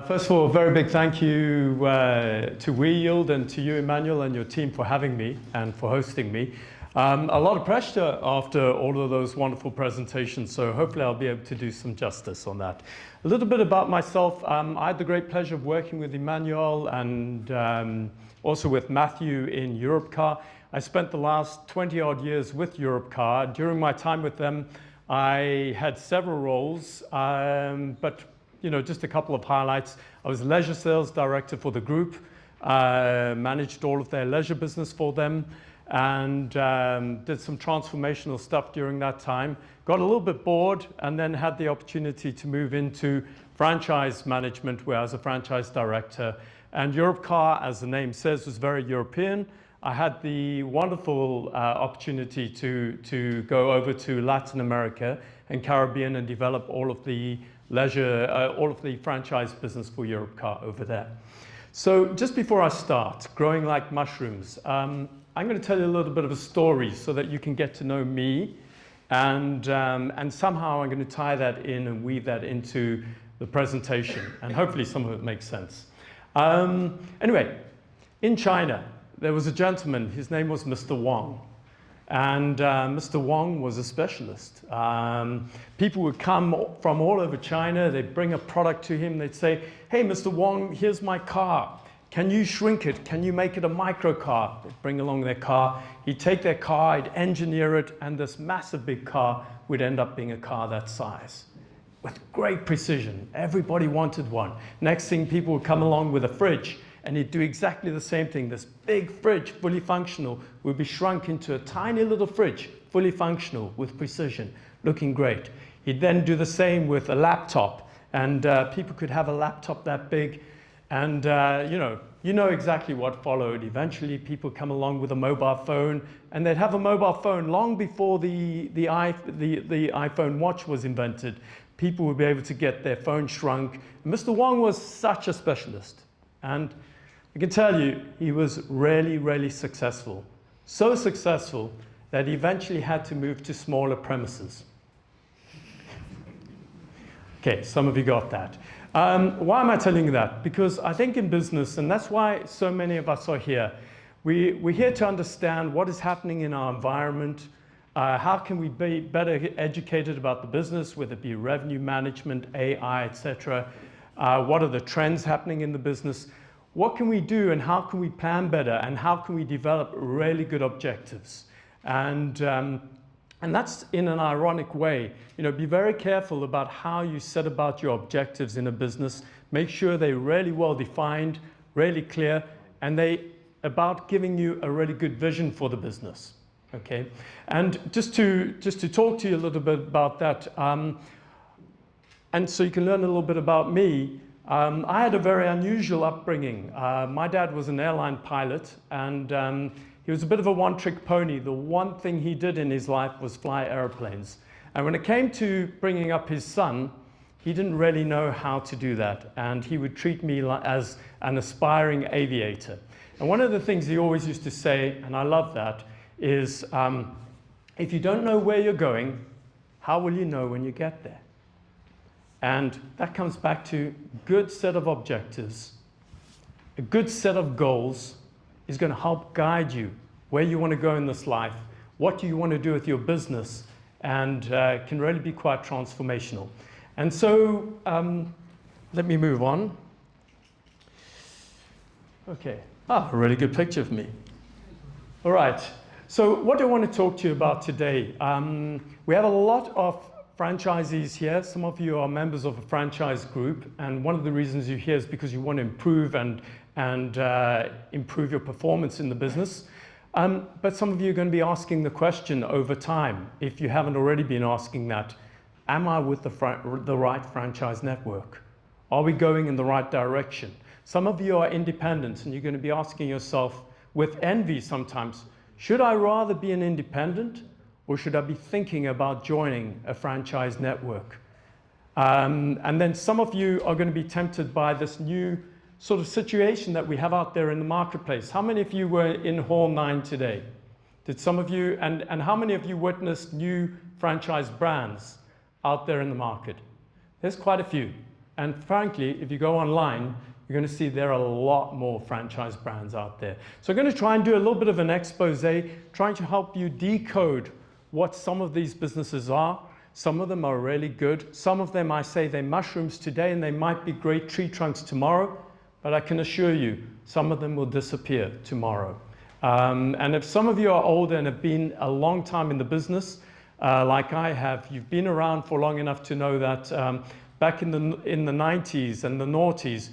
First of all, a very big thank you to WeYield and to you, Emmanuel, and your team for having me and for hosting me. A lot of pressure after all of those wonderful presentations, so hopefully I'll be able to do some justice on that. A little bit about myself. I had the great pleasure of working with Emmanuel and also with Matthew in Europcar. I spent the last 20-odd years with Europcar. During my time with them, I had several roles, but just a couple of highlights. I was leisure sales director for the group, managed all of their leisure business for them, and did some transformational stuff during that time. Got a little bit bored and then had the opportunity to move into franchise management, where I was a franchise director. And Europcar, as the name says, was very European. I had the wonderful opportunity to go over to Latin America and Caribbean and develop all of the leisure, all of the franchise business for Europcar over there. So just before I start, growing like mushrooms, I'm going to tell you a little bit of a story so that you can get to know me, and somehow I'm going to tie that in and weave that into the presentation, and hopefully some of it makes sense. Anyway, in China, there was a gentleman, his name was Mr. Wang. And Mr. Wang was a specialist. People would come from all over China, they'd bring a product to him, they'd say, hey, Mr. Wang, here's my car. Can you shrink it? Can you make it a micro car? They'd bring along their car, he'd take their car, he'd engineer it, and this massive big car would end up being a car that size. With great precision, everybody wanted one. Next thing, people would come along with a fridge, and he'd do exactly the same thing. This big fridge, fully functional, would be shrunk into a tiny little fridge, fully functional, with precision, looking great. He'd then do the same with a laptop, and people could have a laptop that big, and you know exactly what followed. Eventually, people come along with a mobile phone, and they'd have a mobile phone long before the iPhone watch was invented. People would be able to get their phone shrunk. Mr. Wang was such a specialist, and I can tell you, he was really, really successful. So successful that he eventually had to move to smaller premises. Okay, some of you got that. Why am I telling you that? Because I think in business, and that's why so many of us are here, we're here to understand what is happening in our environment, how can we be better educated about the business, whether it be revenue management, AI, etc. What are the trends happening in the business? What can we do and how can we plan better and how can we develop really good objectives? And that's in an ironic way. Be very careful about how you set about your objectives in a business. Make sure they're really well defined, really clear, and they about giving you a really good vision for the business. Okay, and just to talk to you a little bit about that, and so you can learn a little bit about me. I had a very unusual upbringing. My dad was an airline pilot, and he was a bit of a one-trick pony. The one thing he did in his life was fly airplanes. And when it came to bringing up his son, he didn't really know how to do that. And he would treat me as an aspiring aviator. And one of the things he always used to say, and I love that, is if you don't know where you're going, how will you know when you get there? And that comes back to good set of objectives. A good set of goals is going to help guide you where you want to go in this life, what do you want to do with your business, and can really be quite transformational. And so let me move on. Okay, a really good picture of me. All right, so what do I want to talk to you about today? We have a lot of franchisees here. Some of you are members of a franchise group, and one of the reasons you're here is because you want to improve and improve your performance in the business. But some of you are going to be asking the question over time, if you haven't already been asking that, am I with the right franchise network? Are we going in the right direction? Some of you are independent, and you're going to be asking yourself with envy sometimes, should I rather be an independent, or should I be thinking about joining a franchise network? And then some of you are going to be tempted by this new sort of situation that we have out there in the marketplace. How many of you were in Hall 9 today? Did some of you, and how many of you witnessed new franchise brands out there in the market? There's quite a few. And frankly, if you go online, you're going to see there are a lot more franchise brands out there. So I'm going to try and do a little bit of an expose, trying to help you decode what some of these businesses are. Some of them are really good. Some of them, I say, they're mushrooms today and they might be great tree trunks tomorrow, but I can assure you, some of them will disappear tomorrow. And if some of you are older and have been a long time in the business, like I have, you've been around for long enough to know that back in the 90s and the noughties,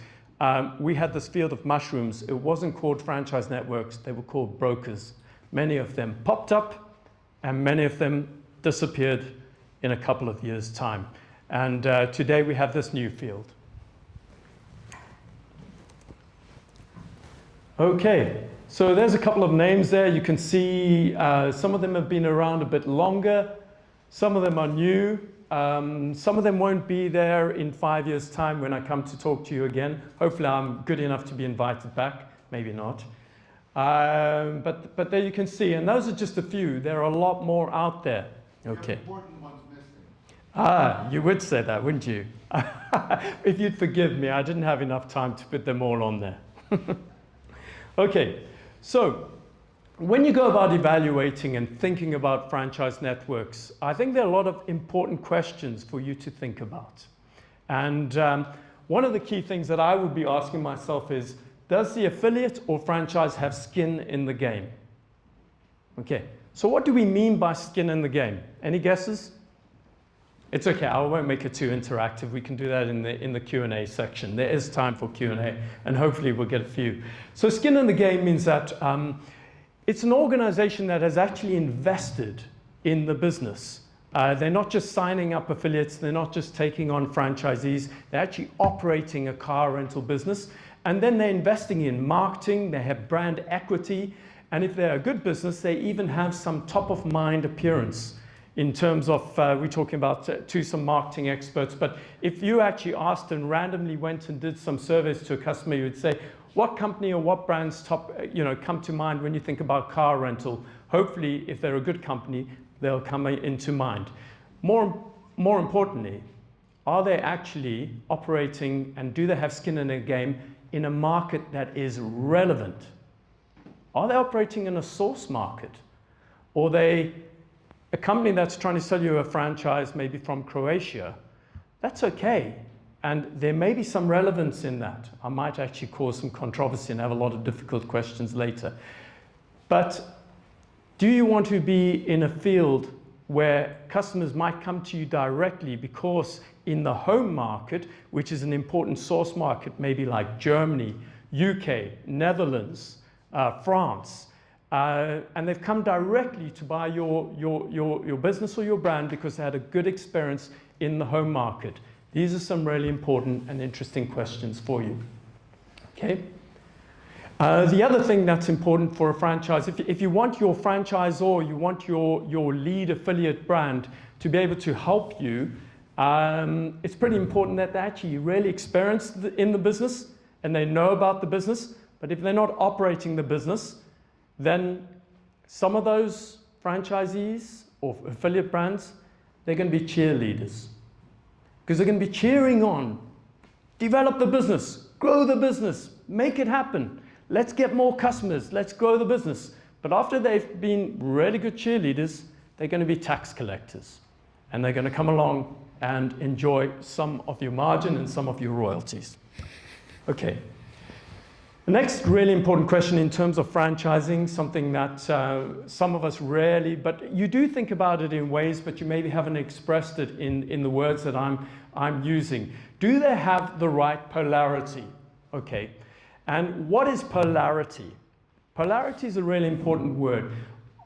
we had this field of mushrooms. It wasn't called franchise networks, they were called brokers. Many of them popped up and many of them disappeared in a couple of years' time. And today we have this new field. Okay, so there's a couple of names there. You can see some of them have been around a bit longer. Some of them are new. Some of them won't be there in 5 years' time when I come to talk to you again. Hopefully I'm good enough to be invited back, maybe not. But there you can see, and those are just a few. There are a lot more out there. Okay. Important ones missing. Ah, you would say that, wouldn't you? If you'd forgive me, I didn't have enough time to put them all on there. Okay, so when you go about evaluating and thinking about franchise networks, I think there are a lot of important questions for you to think about. And one of the key things that I would be asking myself is, does the affiliate or franchise have skin in the game? Okay, so what do we mean by skin in the game? Any guesses? It's okay, I won't make it too interactive. We can do that in the Q&A section. There is time for Q&A, and hopefully we'll get a few. So skin in the game means that it's an organization that has actually invested in the business. They're not just signing up affiliates, they're not just taking on franchisees, they're actually operating a car rental business, and then they're investing in marketing, they have brand equity, and if they're a good business, they even have some top-of-mind appearance. In terms of, we're talking about to some marketing experts, but if you actually asked and randomly went and did some surveys to a customer, you would say, what company or what brands come to mind when you think about car rental? Hopefully, if they're a good company, they'll come into mind. More importantly, are they actually operating and do they have skin in the game in a market that is relevant? Are they operating in a source market? Or they a company that's trying to sell you a franchise, maybe from Croatia? That's okay. And there may be some relevance in that. I might actually cause some controversy and have a lot of difficult questions later. But do you want to be in a field where customers might come to you directly because in the home market, which is an important source market, maybe like Germany, UK, Netherlands, France, and they've come directly to buy your business or your brand because they had a good experience in the home market? These are some really important and interesting questions for you. Okay. The other thing that's important for a franchise, if you want your franchisor, you want your lead affiliate brand to be able to help you, it's pretty important that they're actually really experienced in the business and they know about the business. But if they're not operating the business, then some of those franchisees or affiliate brands, they're going to be cheerleaders. Because they're going to be cheering on, develop the business, grow the business, make it happen. Let's get more customers, let's grow the business. But after they've been really good cheerleaders, they're going to be tax collectors. And they're going to come along and enjoy some of your margin and some of your royalties. Okay. The next really important question in terms of franchising, something that some of us rarely, but you do think about it in ways, but you maybe haven't expressed it in the words that I'm using. Do they have the right polarity? Okay. And what is polarity? Polarity is a really important word.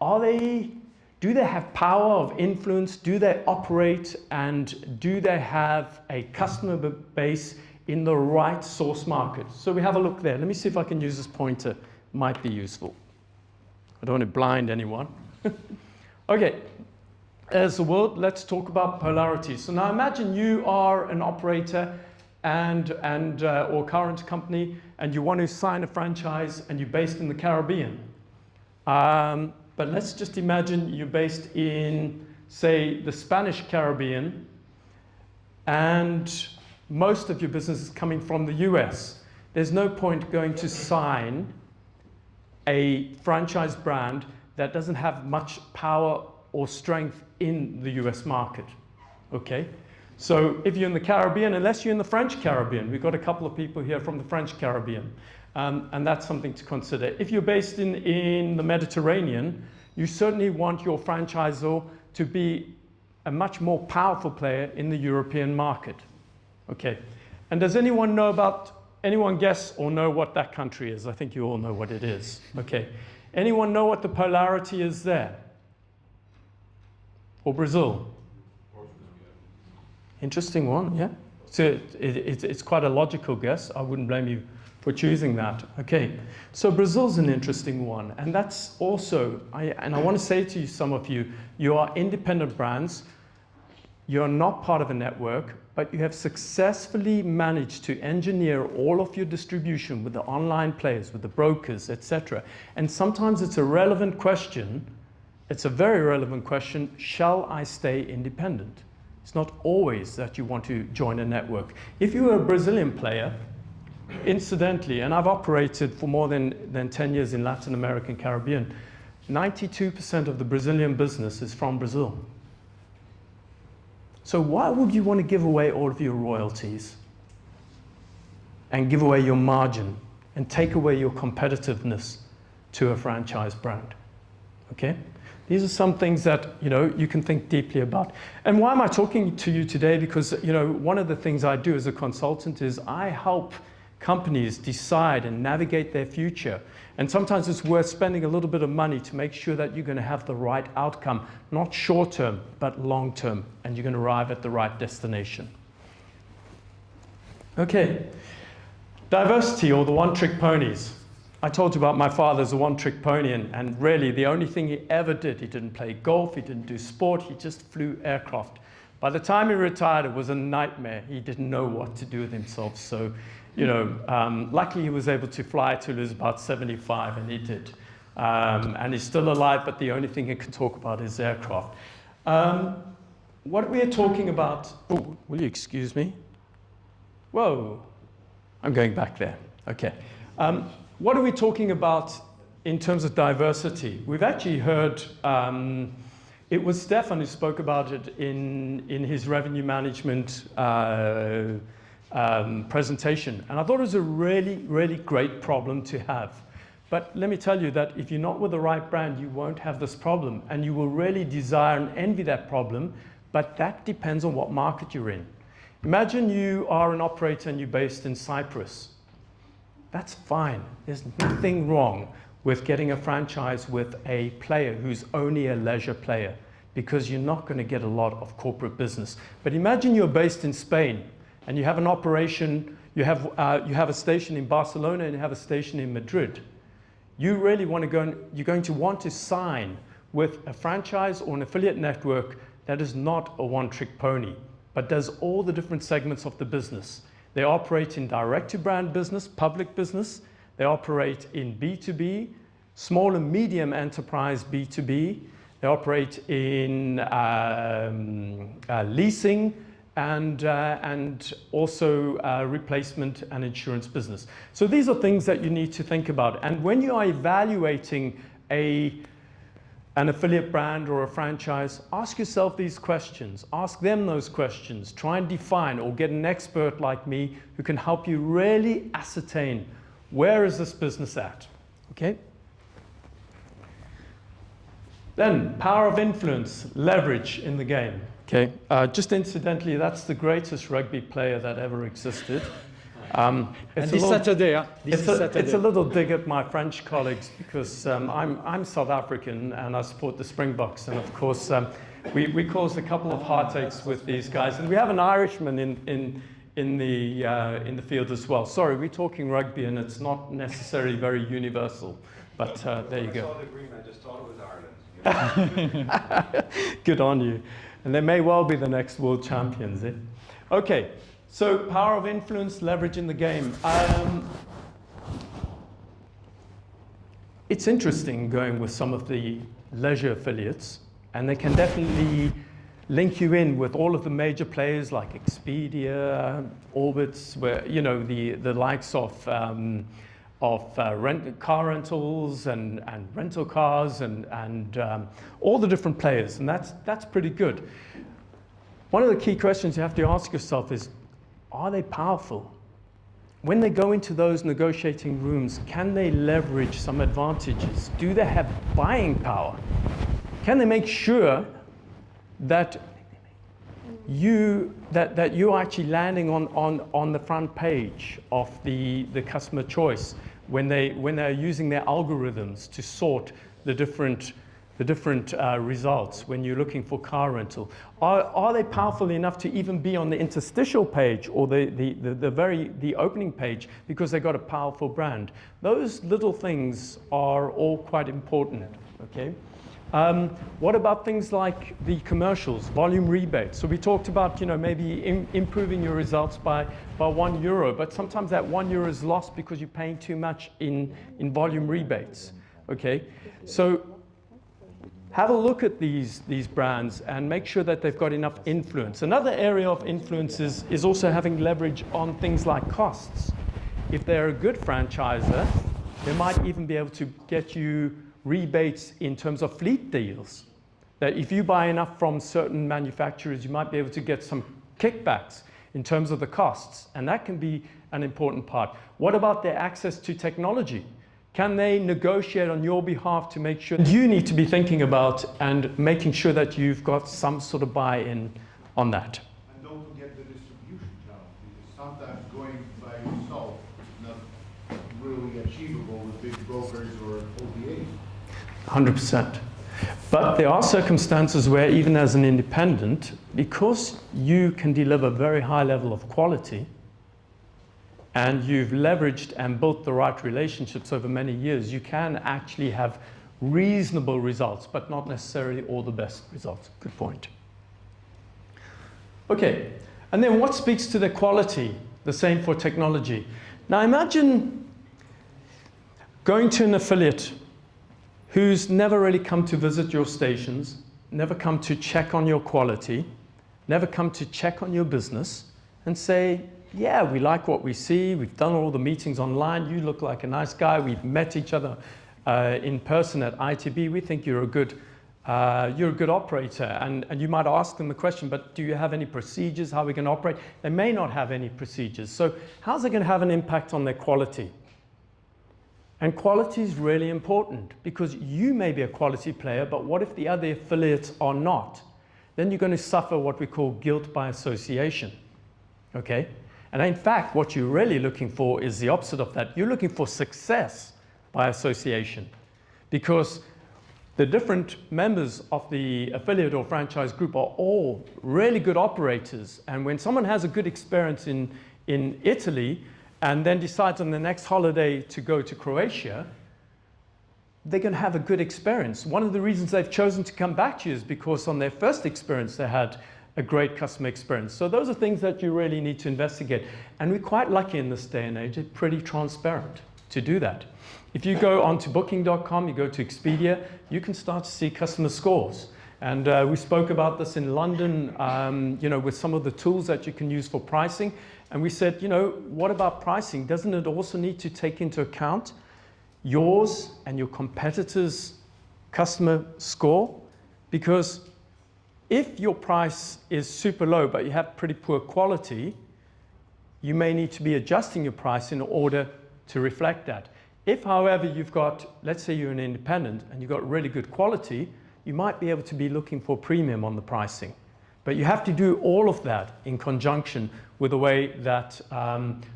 Do they have power of influence? Do they operate and do they have a customer base in the right source market? So we have a look there. Let me see if I can use this pointer. Might be useful. I don't want to blind anyone. Okay, as the world, let's talk about polarity. So now imagine you are an operator or current company and you want to sign a franchise and you're based in the Caribbean. But let's just imagine you're based in, say, the Spanish Caribbean, and most of your business is coming from the US. There's no point going to sign a franchise brand that doesn't have much power or strength in the US market, okay? So if you're in the Caribbean, unless you're in the French Caribbean, we've got a couple of people here from the French Caribbean, and that's something to consider. If you're based in the Mediterranean, you certainly want your franchisor to be a much more powerful player in the European market, okay? And does anyone guess or know what that country is? I think you all know what it is, okay? Anyone know what the polarity is there? Or Brazil? Interesting one, yeah? So it's quite a logical guess. I wouldn't blame you for choosing that. Okay, so Brazil's an interesting one. And that's also, I want to say to you, some of you, you are independent brands. You're not part of a network, but you have successfully managed to engineer all of your distribution with the online players, with the brokers, etc. And sometimes it's a relevant question. It's a very relevant question. Shall I stay independent? It's not always that you want to join a network. If you were a Brazilian player, incidentally, and I've operated for more than 10 years in Latin America and Caribbean, 92% of the Brazilian business is from Brazil. So why would you want to give away all of your royalties and give away your margin and take away your competitiveness to a franchise brand? Okay? These are some things that, you can think deeply about. And why am I talking to you today? Because, one of the things I do as a consultant is I help companies decide and navigate their future. And sometimes it's worth spending a little bit of money to make sure that you're going to have the right outcome, not short term, but long term, and you're going to arrive at the right destination. Okay, diversity or the one-trick ponies. I told you about my father's a one-trick pony, and really the only thing he ever did, he didn't play golf, he didn't do sport, he just flew aircraft. By the time he retired, it was a nightmare. He didn't know what to do with himself. So, luckily he was able to fly till he was about 75, and he did. And he's still alive, but the only thing he can talk about is aircraft. What we are talking about, oh, will you excuse me? Whoa, I'm going back there, okay. What are we talking about in terms of diversity? We've actually heard, it was Stefan who spoke about it in his revenue management presentation. And I thought it was a really, really great problem to have. But let me tell you that if you're not with the right brand, you won't have this problem. And you will really desire and envy that problem, but that depends on what market you're in. Imagine you are an operator and you're based in Cyprus. That's fine. There's nothing wrong with getting a franchise with a player who's only a leisure player, because you're not going to get a lot of corporate business. But imagine you're based in Spain and you have an operation, you have a station in Barcelona and you have a station in Madrid. You really want to go, and you're going to want to sign with a franchise or an affiliate network that is not a one-trick pony, but does all the different segments of the business. They operate in direct-to-brand business, public business. They operate in B2B, small and medium enterprise B2B. They operate in leasing and also replacement and insurance business. So these are things that you need to think about. And when you are evaluating an affiliate brand or a franchise, ask yourself these questions. Ask them those questions. Try and define, or get an expert like me who can help you really ascertain, where is this business at? Okay? Then, power of influence, leverage in the game. Okay? Just incidentally, that's the greatest rugby player that ever existed. It's a little dig at my French colleagues, because I'm South African and I support the Springboks, and of course we caused a couple of heartaches with these guys, and we have an Irishman in the field as well. Sorry, we're talking rugby and it's not necessarily very universal, but there you go. I saw the green, I just thought it was Ireland. Good on you. And they may well be the next world champions, eh? Okay. So power of influence, leverage in the game. It's interesting going with some of the leisure affiliates, and they can definitely link you in with all of the major players like Expedia, Orbitz, where, you know, the likes of car rentals and rental cars and all the different players, and that's pretty good. One of the key questions you have to ask yourself is, are they powerful? When they go into those negotiating rooms, can they leverage some advantages? Do they have buying power? Can they make sure that you're actually landing on the front page of the customer choice when they're using their algorithms to sort the different results when you're looking for car rental? Are they powerful enough to even be on the interstitial page or the opening page because they've got a powerful brand? Those little things are all quite important, okay? What about things like the commercials, volume rebates? So we talked about, you know, maybe improving your results by €1, but sometimes that €1 is lost because you're paying too much in volume rebates, okay? So have a look at these brands and make sure that they've got enough influence. Another area of influence is also having leverage on things like costs. If they're a good franchisor, they might even be able to get you rebates in terms of fleet deals. That if you buy enough from certain manufacturers, you might be able to get some kickbacks in terms of the costs, and that can be an important part. What about their access to technology? Can they negotiate on your behalf to make sure you need to be thinking about and making sure that you've got some sort of buy-in on that? And don't forget the distribution channel, because sometimes going by yourself is not really achievable with big brokers or OTAs. 100%. But there are circumstances where even as an independent, because you can deliver very high level of quality, and you've leveraged and built the right relationships over many years, you can actually have reasonable results, but not necessarily all the best results. Good point. Okay, and then what speaks to the quality? The same for technology. Now imagine going to an affiliate who's never really come to visit your stations, never come to check on your quality, never come to check on your business, and say, yeah, we like what we see, we've done all the meetings online, you look like a nice guy, we've met each other in person at ITB, we think you're a good operator. And you might ask them the question, but do you have any procedures, how we can operate? They may not have any procedures. So how's it going to have an impact on their quality? And quality is really important because you may be a quality player, but what if the other affiliates are not? Then you're going to suffer what we call guilt by association, okay? And in fact, what you're really looking for is the opposite of that. You're looking for success by association, because the different members of the affiliate or franchise group are all really good operators. And when someone has a good experience in Italy and then decides on the next holiday to go to Croatia, they're going to have a good experience. One of the reasons they've chosen to come back to you is because on their first experience they had a great customer experience. So those are things that you really need to investigate. And we're quite lucky in this day and age, it's pretty transparent to do that. If you go onto booking.com, you go to Expedia, you can start to see customer scores. And we spoke about this in London, you know, with some of the tools that you can use for pricing. And we said, you know, what about pricing? Doesn't it also need to take into account yours and your competitors' customer score? Because if your price is super low, but you have pretty poor quality, you may need to be adjusting your price in order to reflect that. If, however, you've got, let's say you're an independent and you've got really good quality, you might be able to be looking for premium on the pricing. But you have to do all of that in conjunction with the way that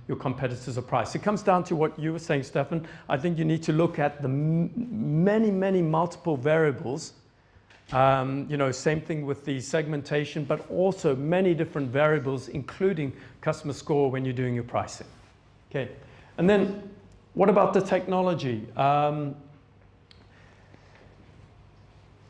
your competitors are priced. It comes down to what you were saying, Stefan. I think you need to look at the many multiple variables. You know, same thing with the segmentation, but also many different variables, including customer score when you're doing your pricing. Okay, and then what about the technology?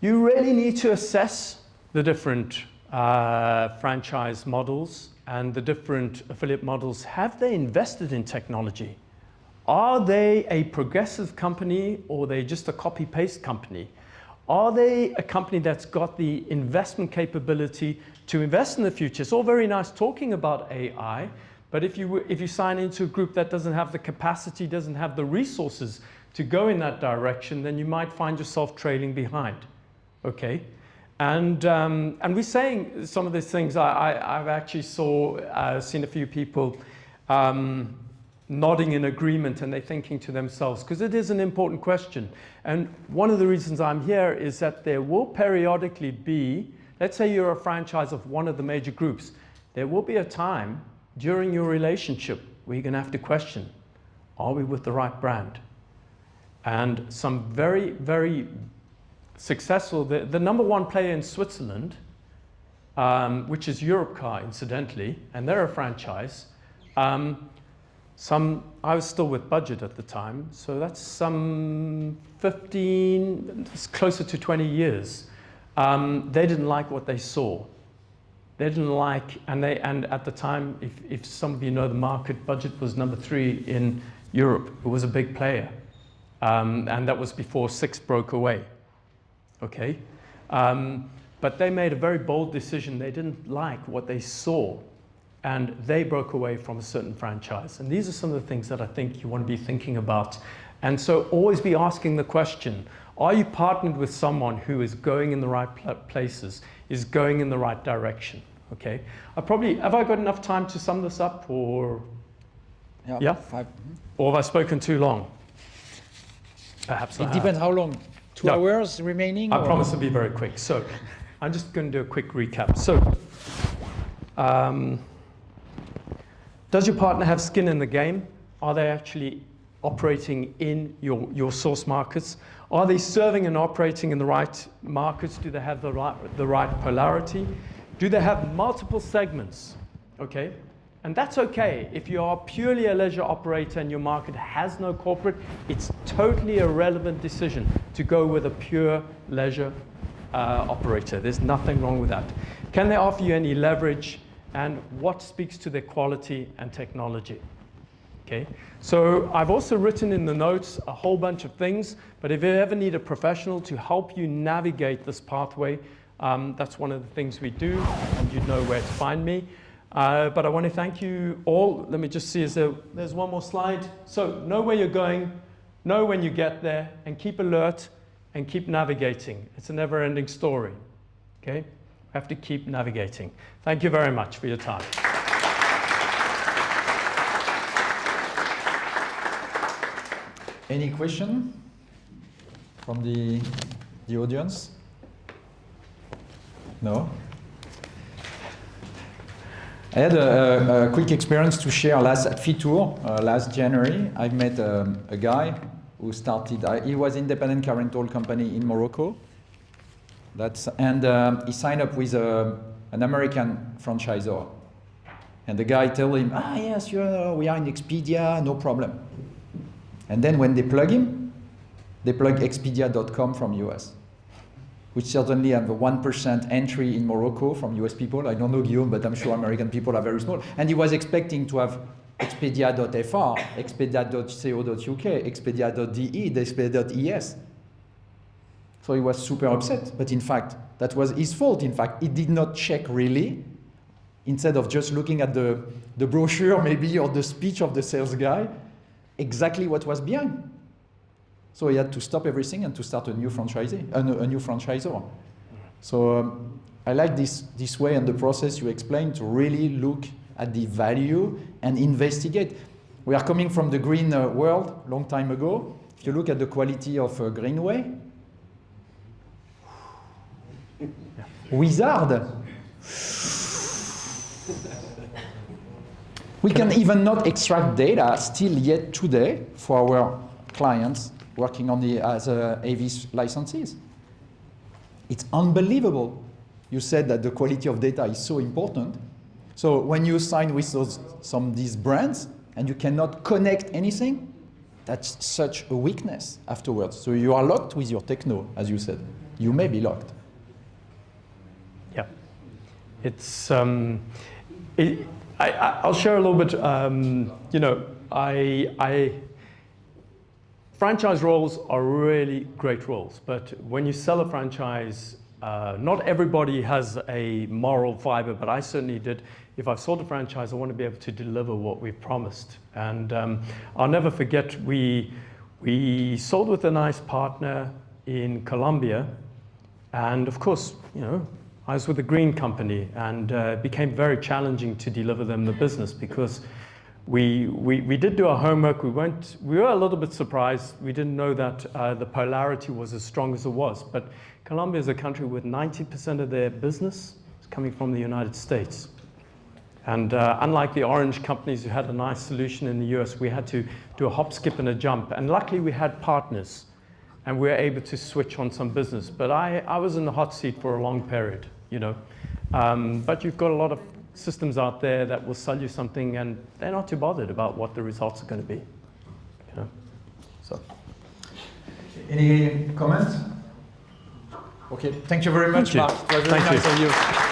You really need to assess the different franchise models and the different affiliate models. Have they invested in technology? Are they a progressive company or are they just a copy-paste company? Are they a company that's got the investment capability to invest in the future? It's all very nice talking about AI, but if you sign into a group that doesn't have the capacity, doesn't have the resources to go in that direction, then you might find yourself trailing behind, okay? And we're saying some of these things. I've actually seen a few people nodding in agreement, and they're thinking to themselves, because it is an important question. And one of the reasons I'm here is that there will periodically be, let's say you're a franchise of one of the major groups, there will be a time during your relationship where you're going to have to question, are we with the right brand? And some very, very successful, the number one player in Switzerland, which is Europcar, incidentally, and they're a franchise. I was still with Budget at the time, so that's some 15, it's closer to 20 years. They didn't like what they saw. They didn't like, and at the time, if some of you know the market, Budget was number 3 in Europe. It was a big player. And that was before Six broke away. Okay? But they made a very bold decision. They didn't like what they saw, and they broke away from a certain franchise. And these are some of the things that I think you want to be thinking about. And so always be asking the question, are you partnered with someone who is going in the right places, is going in the right direction? Okay? Have I got enough time to sum this up, or? Yeah? 5. Or have I spoken too long? Perhaps It depends how long. 2 hours remaining? I promise to be very quick. So I'm just going to do a quick recap. So does your partner have skin in the game? Are they actually operating in your source markets? Are they serving and operating in the right markets? Do they have the right polarity? Do they have multiple segments? Okay. And that's okay. If you are purely a leisure operator and your market has no corporate, it's totally a relevant decision to go with a pure leisure operator. There's nothing wrong with that. Can they offer you any leverage, and what speaks to their quality and technology? Okay. So I've also written in the notes a whole bunch of things, but if you ever need a professional to help you navigate this pathway, that's one of the things we do, and you know where to find me. But I want to thank you all. Let me just see, there's one more slide. So know where you're going, know when you get there, and keep alert and keep navigating. It's a never-ending story, okay? We have to keep navigating. Thank you very much for your time. Any question from the audience? No? I had a quick experience to share at Fitur last January. I met a guy who started, he was independent car rental company in Morocco. He signed up with an American franchisor. And the guy told him, yes, we are in Expedia, no problem. And then when they plug him, they plug Expedia.com from US, which certainly have a 1% entry in Morocco from US people. I don't know, Guillaume, but I'm sure American people are very small. And he was expecting to have Expedia.fr, Expedia.co.uk, Expedia.de, Expedia.es. So he was super upset. But in fact, that was his fault. In fact, he did not check really. Instead of just looking at the brochure maybe, or the speech of the sales guy, exactly what was behind. So he had to stop everything and to start a new franchisee, a new franchisor. So I like this way and the process you explained to really look at the value and investigate. We are coming from the green world long time ago. If you look at the quality of Greenway, Wizard. We can even not extract data still yet today for our clients working on as AV licensees. It's unbelievable. You said that the quality of data is so important. So when you sign with these brands and you cannot connect anything, that's such a weakness afterwards. So you are locked with your techno, as you said. You may be locked. Yeah. It's, I'll share a little bit, franchise roles are really great roles, but when you sell a franchise, not everybody has a moral fiber, but I certainly did. If I've sold a franchise, I want to be able to deliver what we've promised. And I'll never forget, we sold with a nice partner in Colombia, and of course, you know, I was with a green company, and it became very challenging to deliver them the business because we did do our homework. We were a little bit surprised. We didn't know that the polarity was as strong as it was. But Colombia is a country with 90% of their business is coming from the United States. And unlike the orange companies who had a nice solution in the US, we had to do a hop, skip, and a jump. And luckily, we had partners, and we were able to switch on some business. But I was in the hot seat for a long period, you know. But you've got a lot of systems out there that will sell you something, and they're not too bothered about what the results are going to be. You know? So. Any comments? Okay, thank you very much, Mark. It was very nice of you.